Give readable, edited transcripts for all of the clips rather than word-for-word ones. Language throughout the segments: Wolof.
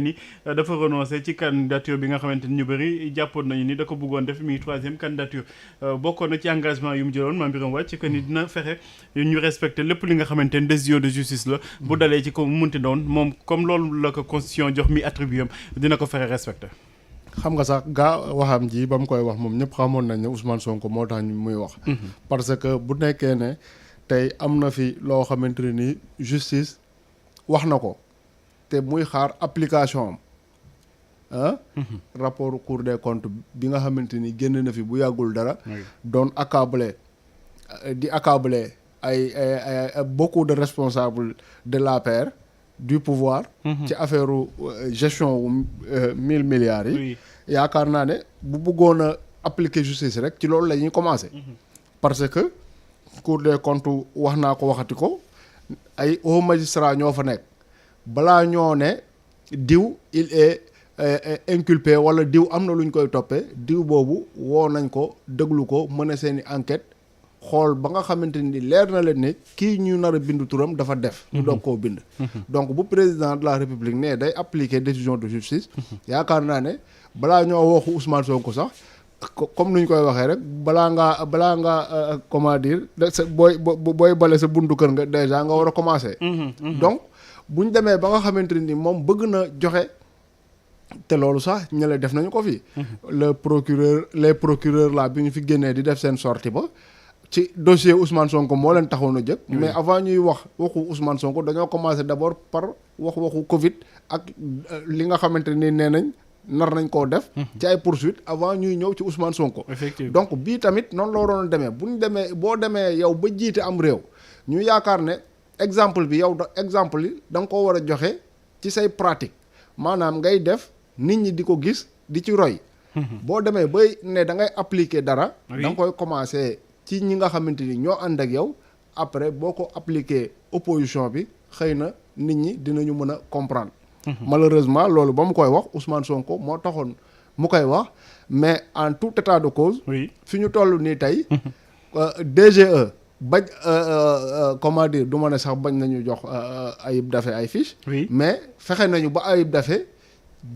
ni dafa renoncer ci candidature bi nga xamante ni ñu bëri jàppoon nañu ni da ko bëggoon def mi troisième candidature bokkoon na ci engagement yu mu jëloon Mame Birame Wathie que ni dina fexe ñu respecter lépp li nga xamante ni décision de justice la bu dalee ci ko munti doon moom comme loolu la ko constitution jox mi attribué am dina ko fexe respecter. xam nga sax gaa waxam ji ba mu koy wax moom ñëpp xamoon nañ ne Ousmane Sonko moo tax muy wax. parce que bu nekkee ne tey am na fi loo xamante ne ni justice wax na ko. te muy xaar application am rapport Cour des comptes bi nga xamante ni génn na fi bu yàggul dara doon accabler ay beaucoup de responsables de l'APR du pouvoir ci affaire gestion wu 1000 milliards yi yaakaar naa ne bu bëggoon a appliquer justice rek ci loolu la ñuy commencer parce que Cour des comptes wax naa ko waxati ko ay hauts magistrats ñoo fa nekk balaa ñoo ne diw il est inculpé wala diw am na lu ñu koy toppee diw boobu woo nañ ko déglu ko mën a seeni enquête xool ba nga xamante ni leer na leen ne kii ñu nar a bindu turam dafa def ñu doog koo bind donc bu président de la république ne day appliquer décision de justice yaakaar naa ne balaa ñoo waxu Ousmane Sonko sax comme ni ñu koy waxee rek balaa ngaa comment dire booy bale sa buntu kër nga déjà nga war a commencer donc bu ñu demee ba nga xamante ni moom bëgg na joxe te loolu sax ñële def nañu ko fi. les procureurs là bi ñu fi génnee di def seen sortie ba ci dossier Ousmane Sonko moo leen taxoon a jëkk mais avant ñuy wax waxu Ousmane Sonko dañoo commencé d'abord par waxu Covid ak li nga xamante ni nee nañ nar nañ koo def. ci ay poursuites avant ñuy ñëw ci Ousmane Sonko. effectivement donc bii tamit noonu la waroon a demee bu ñu demee boo demee yow ba jiite am réew ñu yaakaar ne. exemple bi yow exemple yi da nga ko war a joxe ci say pratique maanaam ngay def nit ñi di ko gis di ci roy boo demee bay ne da ngay appliquer dara da nga koy commencer ci ñi nga xamante ni ñoo ànd ak yow après boo ko appliquer opposition bi xëy na nit ñi dinañu mën a comprendre malheureusement loolu ba mu koy wax Ousmane Sonko moo taxoon mu koy wax mais en tout état de cause fi ñu toll nii tey DGE bañ comment dire du ma ne sax bañ nañu jox Ayib Daffé ay fiches mais fexe nañu ba Ayib Daffé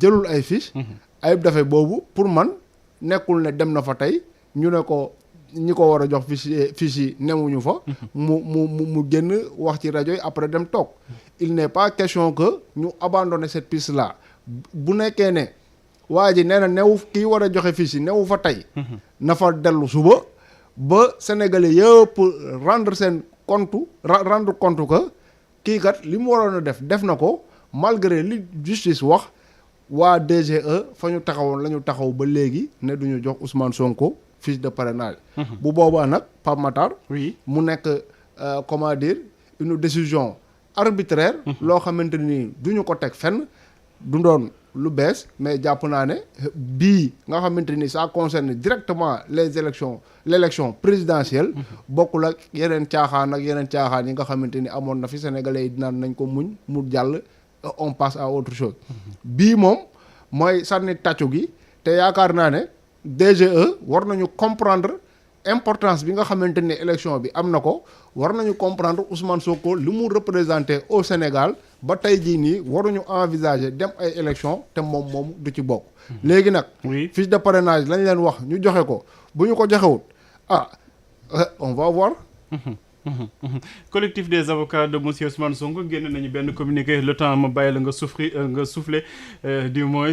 jëlul ay fiches Ayib Daffé boobu pour man nekkul ne dem na fa tey ñu ne ko ñi ko war a jox fiches yi newuñu fa mu génn wax ci rajo yi après dem toog il n'est pas question que ñu abandonner cette piste là bu nekkee ne waa ji nee na new kii war a joxe fiches yi newu fa tey na fa dellu suba ba sénégalais yëpp rendre compte que kii kat li mu waroon a def na ko malgré li justice wax waa DGE fa ñu taxawoon la ñu taxaw ba léegi ne duñu jox Ousmane Sonko fiche de parrainage bu boobaa nag Pape Matar mu nekk comment dire une décision arbitraire loo xamante ni duñu ko teg fenn du doon lu bees mais jàpp naa ne bii nga xamante ni ça concerne directement l'élection présidentielle bokkul ak yeneen caaxaan yi nga xamante ni amoon na fi sénégalais yi dinaan nañ ko muñ mu jàll on passe à autre chose bii moom mooy sànni tàccu gi te yaakaar naa ne DGE war nañu comprendre importance bi nga xamante ne élection bi am na ko war nañu comprendre Ousmane Sonko li mu représenté au Sénégal ba tey jii nii waruñu envisager dem ay élection te moom du ci bokk. léegi nag. fiche de parrainage lañ leen wax ñu joxe ko bu ñu ko joxewut on va voir. collectif des avocats de monsieur Ousmane Sonko génn nañu benn communiqué le temps ma bàyyi la nga souffler du moins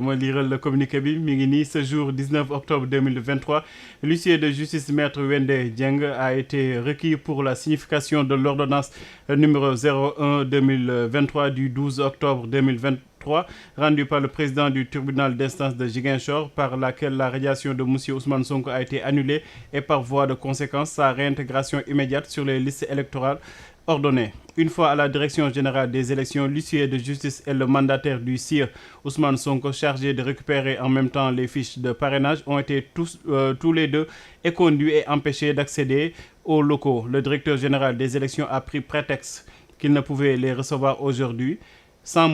ma liiral le communiqué bi mi ngi nii ce jour 19 octobre 2023 l'huissier de justice maître Wendé Dieng a été requis pour la signification de l'ordonnance numéro 01/2023 du 12 octobre 2023 rendue par le président du tribunal d'instance de Ziguinchor par laquelle la radiation de monsieur Ousmane Sonko a été annulée et par voie de conséquence sa réintégration immédiate sur les listes électorales ordonnées. Une fois à la direction générale des élections, l'huissier de justice et le mandataire du CIR Ousmane Sonko chargés de récupérer en même temps les fiches de parrainage ont été tous les deux éconduits et empêchés d'accéder aux locaux. Le directeur général des élections a pris prétexte qu'il ne pouvait les recevoir aujourd'hui sans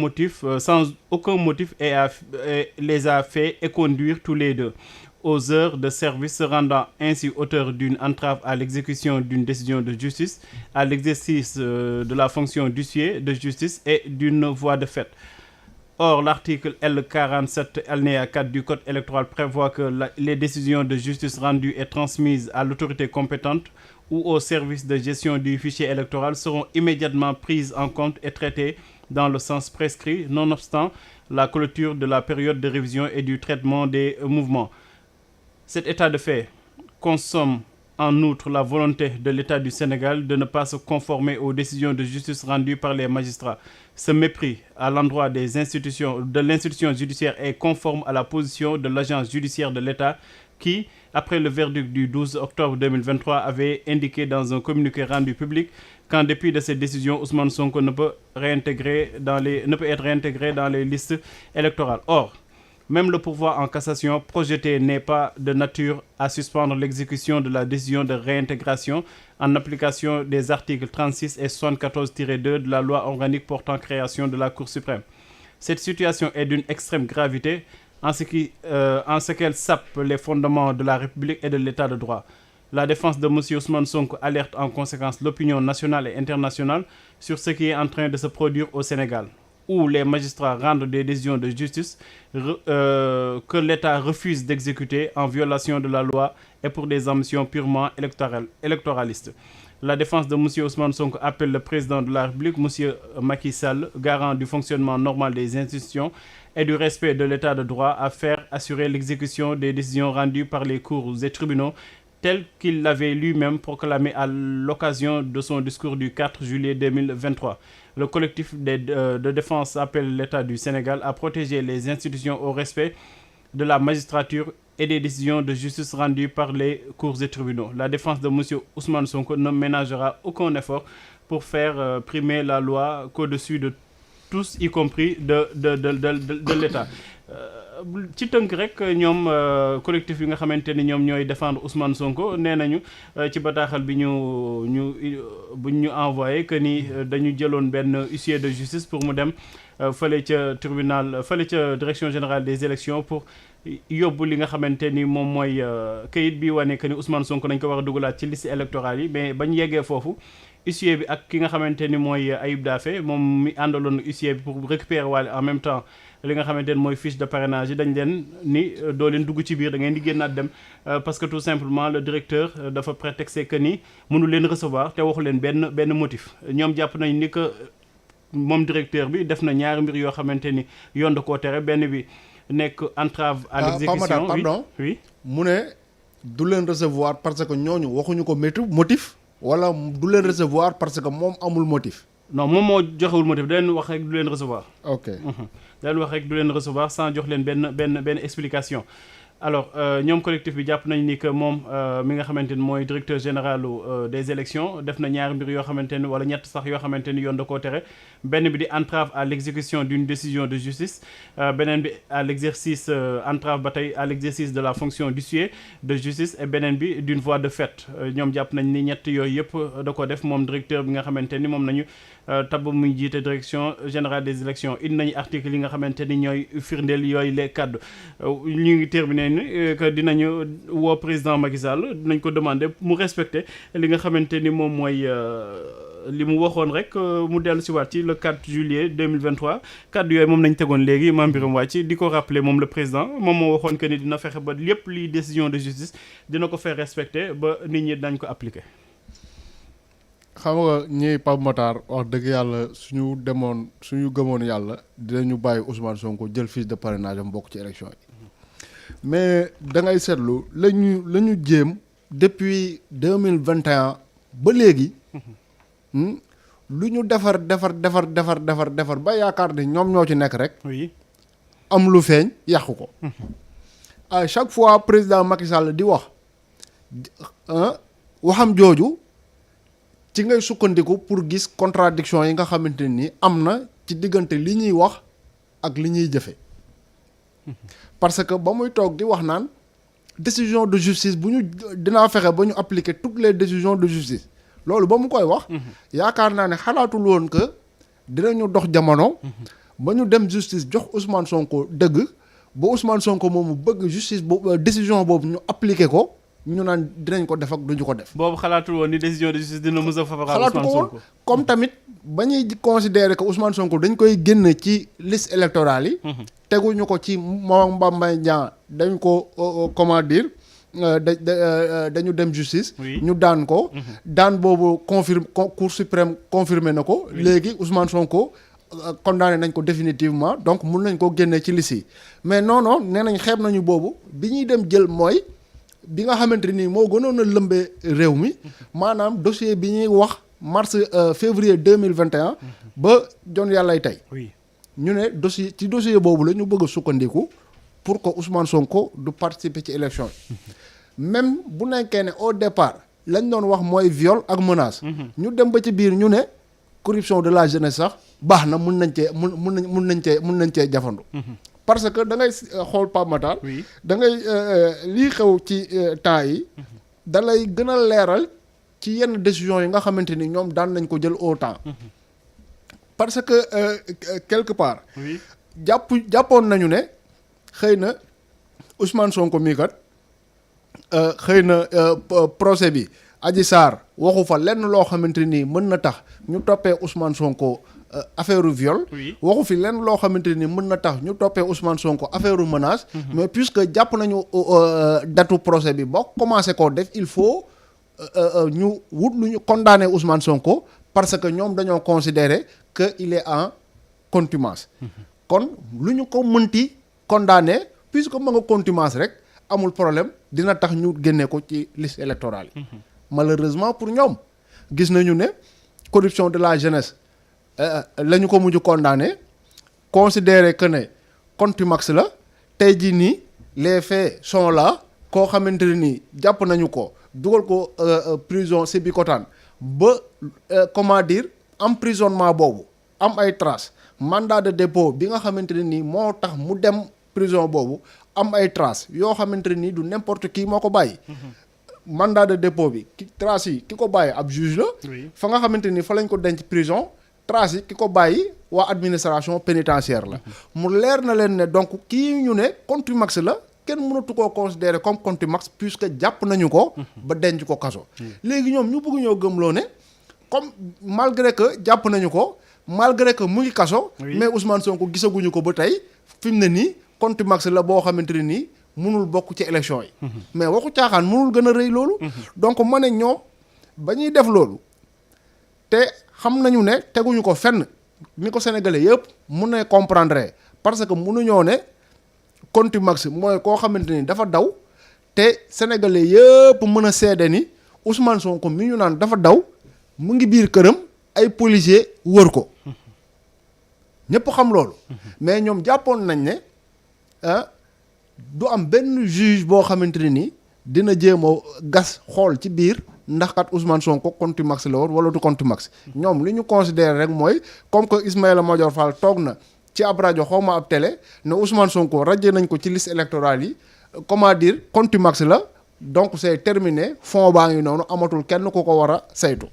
aucun motif et les a fait éconduire tous les deux aux heures de service, se rendant ainsi auteur d'une entrave à l'exécution d'une décision de justice, à l'exercice de la fonction d'huissier de justice et d'une voie de fait. Or, l'article L47 alinéa 4 du Code électoral prévoit que les décisions de justice rendues et transmises à l'autorité compétente ou au service de gestion du fichier électoral seront immédiatement prises en compte et traitées dans le sens prescrit, nonobstant la clôture de la période de révision et du traitement des mouvements. Cet état de fait consomme en outre la volonté de l'État du Sénégal de ne pas se conformer aux décisions de justice rendues par les magistrats. Ce mépris à l'endroit de l'institution judiciaire est conforme à la position de l'agence judiciaire de l'État qui, après le verdict du 12 octobre 2023, avait indiqué dans un communiqué rendu public qu'en dépit de cette décision, Ousmane Sonko ne peut être réintégré dans les listes électorales. Or, même le pourvoi en cassation projeté n'est pas de nature à suspendre l'exécution de la décision de réintégration en application des articles 36 et 74-2 de la loi organique portant création de la Cour suprême. Cette situation est d'une extrême gravité en ce qu'elle sape les fondements de la République et de l'État de droit. La défense de M. Ousmane Sonko alerte en conséquence l'opinion nationale et internationale sur ce qui est en train de se produire au Sénégal, où les magistrats rendent des décisions de justice que l'État refuse d'exécuter en violation de la loi et pour des ambitions purement électoralistes. La défense de M. Ousmane Sonko appelle le président de la République, M. Macky Sall, garant du fonctionnement normal des institutions et du respect de l'État de droit, à faire assurer l'exécution des décisions rendues par les cours et tribunaux tel qu'il l'avait lui-même proclamé à l'occasion de son discours du 4 juillet 2023. Le collectif de défense appelle l'État du Sénégal à protéger les institutions au respect de la magistrature et des décisions de justice rendues par les cours et tribunaux. La défense de M. Ousmane Sonko ne ménagera aucun effort pour faire primer la loi qu'au-dessus de tous, y compris de l'État. Ci tënk rek ñoom collectif yi nga xamante ni ñoom ñooy défendre Ousmane Sonko nee nañu ci bataaxal bi buñ ñu envoyé que ni dañu jëloon benn huissier de justice pour mu dem fële ca direction générale des élections pour yóbbu li nga xamante ni moom mooy kayit bi wane que ni Ousmane Sonko nañ ko war a dugalaat ci liste électorale yi, mais bañ yeggee foofu huissier bi ak ki nga xamante ni mooy Ayib Daffé moom mi àndaloon huissier bi pour récupérer waale en même temps li nga xamante ne mooy fiche de parrainage yi dañ leen ni doo leen dugg ci biir da ngeen di génnaat dem parce que tout simplement le directeur dafa prétexté que ni mënu leen recevoir te waxu leen benn motif. Ñoom jàpp nañ ni que moom directeur bi def na ñaari mbir yoo xamante ni yoon da koo tere, benn bi nekk entrave à l'exécution. Pardon. Oui. mu ne du leen recevoir parce que ñooñu waxuñu ko motif wala du leen recevoir parce que moom amul motif. Non, moom moo joxewul motif da leen wax rek du leen recevoir. Ok. da leen wax rek du leen recevoir sans jox leen benn explication. Alors ñoom collectif bi jàpp nañ ni que moom mi nga xamante ni mooy directeur général des élections def na ñaari mbir yoo xamante ni wala ñett sax yoo xamante ni yoon da koo tere. Benn bi di entrave à l'exécution d'une décision de justice, beneen bi à l'exercice entrave ba tey à l'exercice de la fonction d'huissier de justice, et beneen bi d'une voie de fait. Ñoom jàpp nañ ni ñett yooyu yëpp da ko def moom directeur bi nga xamante ni moom nañu tabb muy jiite direction générale des élections. Indi nañu article yi nga xamante ni ñooy firndeel yooyu les kaddu. Ñu ngi terminé ni que dinañu woo président Macky Sall dinañ ko demander mu respecter li nga xamante ni moom mooy li mu waxoon rek mu dellu si waat ci le 4 juillet 2023 kaddu yooyu moom nañ tegoon léegi Mame Birame Wathie di ko rappeler moom le président moom moo waxoon que ni dina fexe ba lépp liy décision de justice dina ko faire respecter ba nit ñi dañ ko appliquer. xam nga ñi Pape Matar wax dëgg yàlla suñu gëmoon yàlla dinañu bàyyi Ousmane Sonko jël fiche de parrainage am bokk ci élection yi mais da ngay seetlu la ñu jéem depuis 2021 ba léegi lu ñu defar ba yaakaar ni ñoom ñoo ci nekk rek. Oui. am lu feeñ yàqu ko. à chaque fois président Macky Sall di wax waxam jooju ci ngay sukkandiku pour gis contradiction yi nga xamante ni am na ci diggante li ñuy wax ak li ñuy jëfe parce que ba muy toog di wax naan décision de justice dinaa fexe ba ñu appliquer toutes les décisions de justice loolu ba mu koy wax yaakaar naa ne xalaatul woon que dinañu dox jamono ba ñu dem justice jox Ousmane Sonko dëgg ba Ousmane Sonko moomu bëgg justice boobu décision boobu ñu appliquer ko ñu naan dinañ ko def ak duñu ko def. boobu xalaatul woon ni décision de justice dina mës a favorable xalaatu ko Ousmane woon Sonko. comme tamit ba ñuy considérer que Ousmane Sonko dañ koy génn ci liste électorale yi. teguñu ko ci Mame Mbaye Niang dañ ko comment dire dañu dem justice. ñu daan ko. daan boobu Cour suprême confirmé na ko. léegi Ousmane Sonko condamné nañ ko définitivement donc mun nañ ko génne ci liste yi mais non non nee nañ xeeb nañu boobu bi ñuy dem jël mooy bi nga xamante ni moo gënoon a lëmbee réew mi maanaam dossier bi ñuy wax février 2021 ba jon yàllay tey. ñu ne dossier boobu la ñu bëgg a sukkandiku pour que Ousmane Sonko du participer ci élection yi même bu nekkee ne au départ lañ doon wax mooy viol ak menace. ñu dem ba ci biir ñu ne corruption de la jeunesse sax baax na mun nañ cee jafandu. parce que da ngay xool Pape Matar. da ngay lii xew ci temps yi. da lay gën a leeral ci yenn décisions yi nga xamante ni ñoom daan nañ ko jël au temps. parce que quelque part. jàppoon nañu ne xëy na Ousmane Sonko mii kat xëy na procès bi Adji Sarr waxu fa lenn loo xamante ni mën na tax ñu toppee Ousmane Sonko affaire viol. waxu fi lenn loo xamante ni mën na tax ñu toppee Ousmane Sonko affaire menace. mais puisque jàpp nañu datu procès bi boo commencé koo def il faut ñu wut lu ñu condamné Ousmane Sonko parce que ñoom dañoo considérer que il est en contumace. kon lu ñu ko mënti condamné puisque ma nga contumace rek amul problème dina tax ñu génne ko ci liste électorale yi. malheureusement pour ñoom gis nañu ne corruption de la jeunesse la ñu ko mujj condamné considérer que ne contumace la tey jii nii les faits sont là koo xamante ne nii jàpp nañu ko dugal ko prison Sébikotane ba comment dire emprisonnement boobu am ay traces mandat de dépôt bi nga xamante ne nii moo tax mu dem prison boobu am ay traces yoo xamante ne nii du n'importe qui moo ko bàyyi. mandat de dépôt bi traces yi ki ko bàyyi ab juge la. fa nga xamante ni fa lañ ko denc prison traces yi ki ko bàyyi waa administration pénitentiaire la. mu leer na leen ne donc kii ñu ne contumace la kenn mënatu koo considérer comme contumace puisque jàpp nañu ko. ba denc ko kaso. léegi ñoom ñu bëgg ñoo gëmloo ne comme malgré que jàpp nañu ko malgré que mu ngi kaso. mais Ousmane Sonko gisaguñu ko ba tey fi mu ne nii contumace la boo xamante ne nii. mënul bokk ci élection yi. mais waxu caaxaan mënul gën a rëy loolu. donc ma ne ñoom ba ñuy def loolu te xam nañu ne teguñu ko fenn ni ko sénégalais yëpp mun na comprendre parce que mënuñoo ne contumace mooy koo xamante ni dafa daw te sénégalais yëpp mën a seede ni Ousmane Sonko mi ñu naan dafa daw mu ngi biir këram ay policiers wër ko ñëpp xam loolu. mais ñoom jàppoon nañ ne du am benn juge boo xamante ne ni dina jéem a gas xool ci biir ndax kat Ousmane Sonko contumace la woon wala du contumace ñoom li ñu considéré rek mooy comme que Ismaïla Madior Fall toog na ci ab rajo xaw ma ab télé ne Ousmane Sonko rajee nañ ko ci liste électorale yi comment dire contumace la donc c'est terminé fond baa ngi noonu amatul kenn ku ko war a saytu.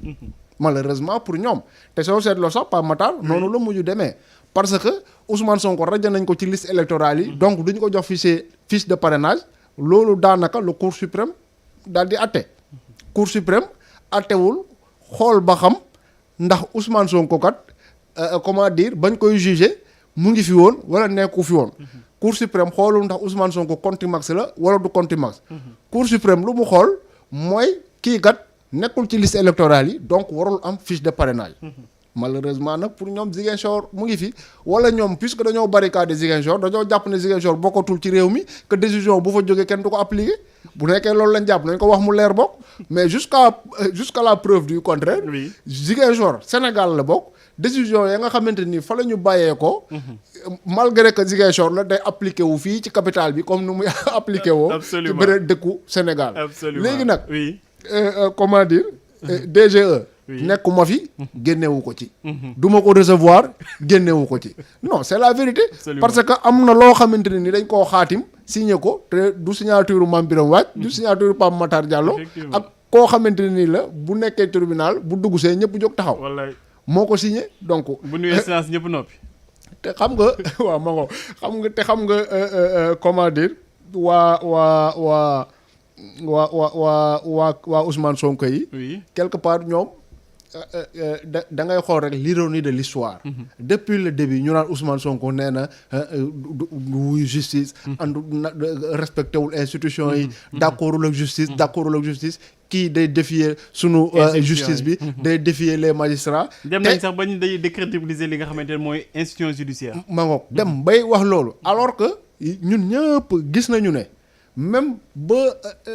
malheureusement pour ñoom te soo seetloo sax Pape Matar noonu la mujj demee. parce que Ousmane Sonko rajo nañ ko ci liste électorale yi donc duñu ko jox fiche de parrainage loolu daanaka le cour suprême daal di atte cour suprême attewul xool ba xam ndax Ousmane Sonko kat comment dire bañ koy juger mu ngi fi woon wala nekku fi woon. cour suprême xoolul ndax Ousmane Sonko contumace la wala du contumace. cour suprême lu mu xool mooy kii kat nekkul ci liste électorale yi donc warul am fiche de parrainage. malheureusement nag pour ñoom Ziguinchor mu ngi fi wala ñoom puisque dañoo barricade Ziguinchor dañoo jàpp ne Ziguinchor bokkatul ci réew mi que décision bu fa jógee kenn du ko appliquer bu nekkee loolu lañ jàpp nañ ko wax mu leer bokk mais jusqu'à la preuve du contraire. Ziguinchor Sénégal la bokk décision ya nga xamante ni fa la ñu bàyyee ko. malgré que Ziguinchor la day appliqué wu fii ci capitale bi comme nu muy appliqué woo. ci beneen dëkku Sénégal. léegi nag comment dire DGE. nekkuma fi génnewu ko ci. duma ko recevoir génnewu ko ci non c'est la vérité. parce que am na loo xamante ne ni dañ koo xaatim signé ko te du signature Mame Birame Wathie du signature Pape Matar Diallo ak koo xamante ne nii la bu nekkee tribunal bu dugg see ñëpp jóg taxaw. wallaay moo ko signé donc. bu nuyee séance ñëpp noppi. te xam nga waaw ma ngo xam nga comment dire waa waa Ousmane Sonko yi. oui quelque part ñoom da ngay xool rek l'ironie de l'histoire. Depuis le début ñu naan Ousmane Sonko nee na du wuyu justice. andu respecté wul institution yi. d'accordul ak justice. kii day défier sunu justice bi. day défier les magistrats. dem nañ sax ba ñu day décrédibiliser li nga xamante ne mooy institution judiciaire. ma ngoog dem bay wax loolu alors que ñun ñëpp gis nañu ne. même ba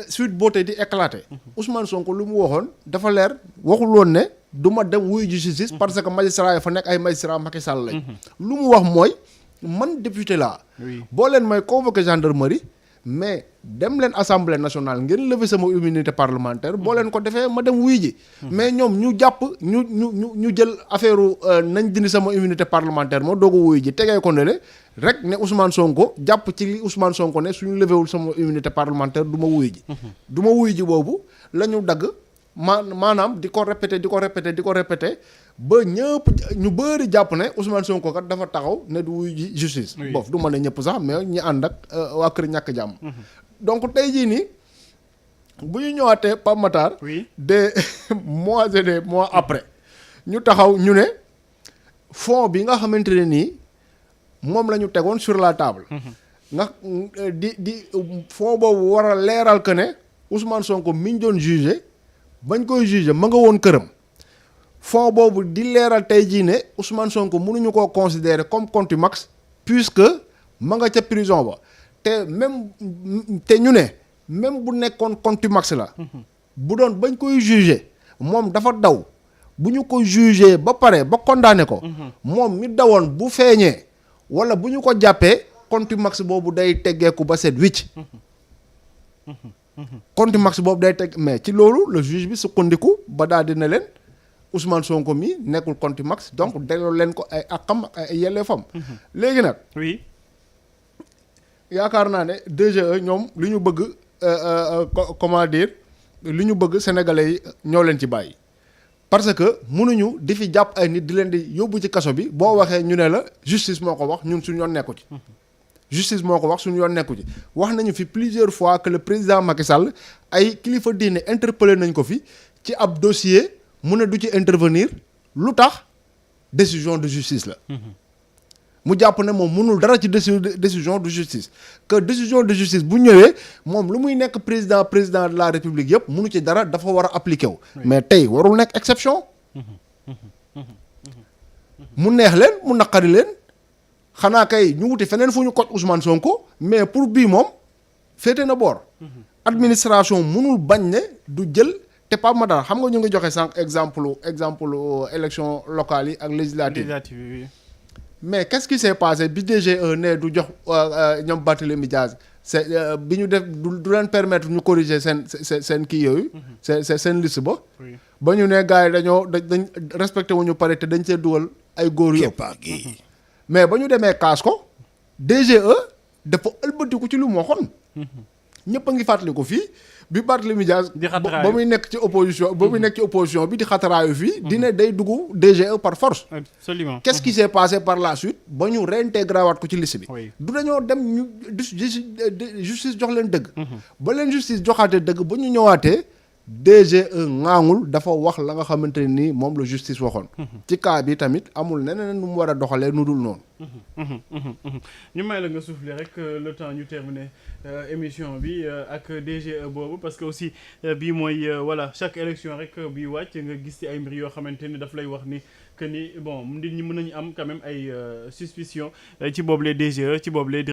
Sweet Beauté di éclater Ousmane Sonko lu mu waxoon dafa leer waxul woon ne du ma dem wuyu justice parce que magistrat yi fa nekk ay magistrat Macky Sall lañ. lu mu wax mooy man député laa. boo leen may convoqué gendarmerie mais dem leen assemblée nationale ngeen lever sama immunité parlementaire boo leen ko defee ma dem wuyu ji. mais ñoom ñu jàpp ñu jël affaire nañ dindi sama immunité parlementaire moo doog a wuyu ji tegee ko ne rek ne Ousmane Sonko jàpp ci li Ousmane Sonko ne suñu levéwul sama immunité parlementaire du ma wuyu ji. du ma wuyu ji boobu la ñu dagg maanaam di ko répété ba ñëpp ñu bëri jàpp ne Ousmane Sonko kat dafa taxaw ne du wuyu ji justice. boof du ma ne ñëpp sax mais ñi ànd ak waa kër ñàkk jàmm. donc tey jii nii bu ñu ñëwaatee Pape Matar. des mois et des mois après ñu taxaw ñu ne fond bi nga xamante ne nii. moom la ñu tegoon sur la table. nga di fond boobu war a leeral que ne Ousmane Sonko mi ñu doon jugé bañ koy jugé ma nga woon këram. fond boobu di leeral tey jii ne Ousmane Sonko mënuñu koo considérer comme contumace puisque ma nga ca prison ba te ñu ne même bu nekkoon contumace la. bu doon bañ koy jugé moom dafa daw bu ñu ko jugé ba pare ba condamné ko. moom mi dawoon bu feeñee. wala bu ñu ko jàppee contumace boobu day teggeeku ba set wicc contumace boobu day teg mais ci loolu le juge bi sukkandiku ba daal dina leen Ousmane Sonko mi nekkul contumace donc delloo leen ko ay àqam ay yelleefam. léegi nag. oui. yaakaar naa ne DGE ñoom li ñu bëgg comment dire li ñu bëgg sénégalais yi ñoo leen ci bàyyi. parce que mënuñu di fi jàpp ay nit di leen di yóbbu ci kaso bi boo waxee ñu ne la justice moo ko wax ñun suñu yoon nekku ci. justice moo ko wax suñu yoon nekku ci wax nañu fi plusieurs fois que le président Macky Sall ay kilifa diine interpellé nañ ko fi ci ab dossier mu ne du ci intervenir lu tax décision de justice la. mu jàpp ne moom mënul dara ci décision de justice que décision de justice bu ñëwee moom lu muy nekk président de la république yëpp mënu ci dara dafa war a appliquer wu. mais tey warul nekk exception. mu neex leen mu naqari leen xanaa kay ñu wuti feneen fu ñu kot Ousmane Sonko mais pour bii moom féete na boor. administration mënul bañ ne du jël te Pape Matar xam nga ñu ngi joxe sànq exemple élection locale yi ak législative. mais qu'est-ce qui s'est passé bi DGE ne du jox ñoom Barthélémy Diaz c'est bi ñu def du leen permettre ñu corriger seen kii yooyu. seen liste ba. ba ñu ne gars yi dañ respecté wu ñu pare te dañ see dugal ay góor yëpp. mais ba ñu demee kaas ko DGE dafa ëlbatiku ci lu mu waxoon. ñëpp a ngi fàttali ko fii bi Barthélémy Diaz ba muy nekk ci opposition bi di xataraayu fii dina day dugg DGE par force. Absolument. Qu'est-ce qui s'est passé par la suite ba ñu réintégré waat ko ci liste bi. du dañoo dem ñu justice jox leen dëgg. ba leen justice joxaatee dëgg ba ñu ñëwaatee DGE ŋaangul dafa wax la nga xamante ne nii moom la justice waxoon. ci cas bi tamit amul neneen nu mu war a doxalee nu dul noonu. ñu may la nga souffler rek le temps ñu terminer émission bi ak DGE boobu parce que aussi bii mooy voilà chaque élection rek bii wàcc nga gis ci ay mbir yoo xamante ni daf lay wax ni que ni bon nit ñi mën nañu am quand même ay suspicion ci boobu les DGE ci boobu les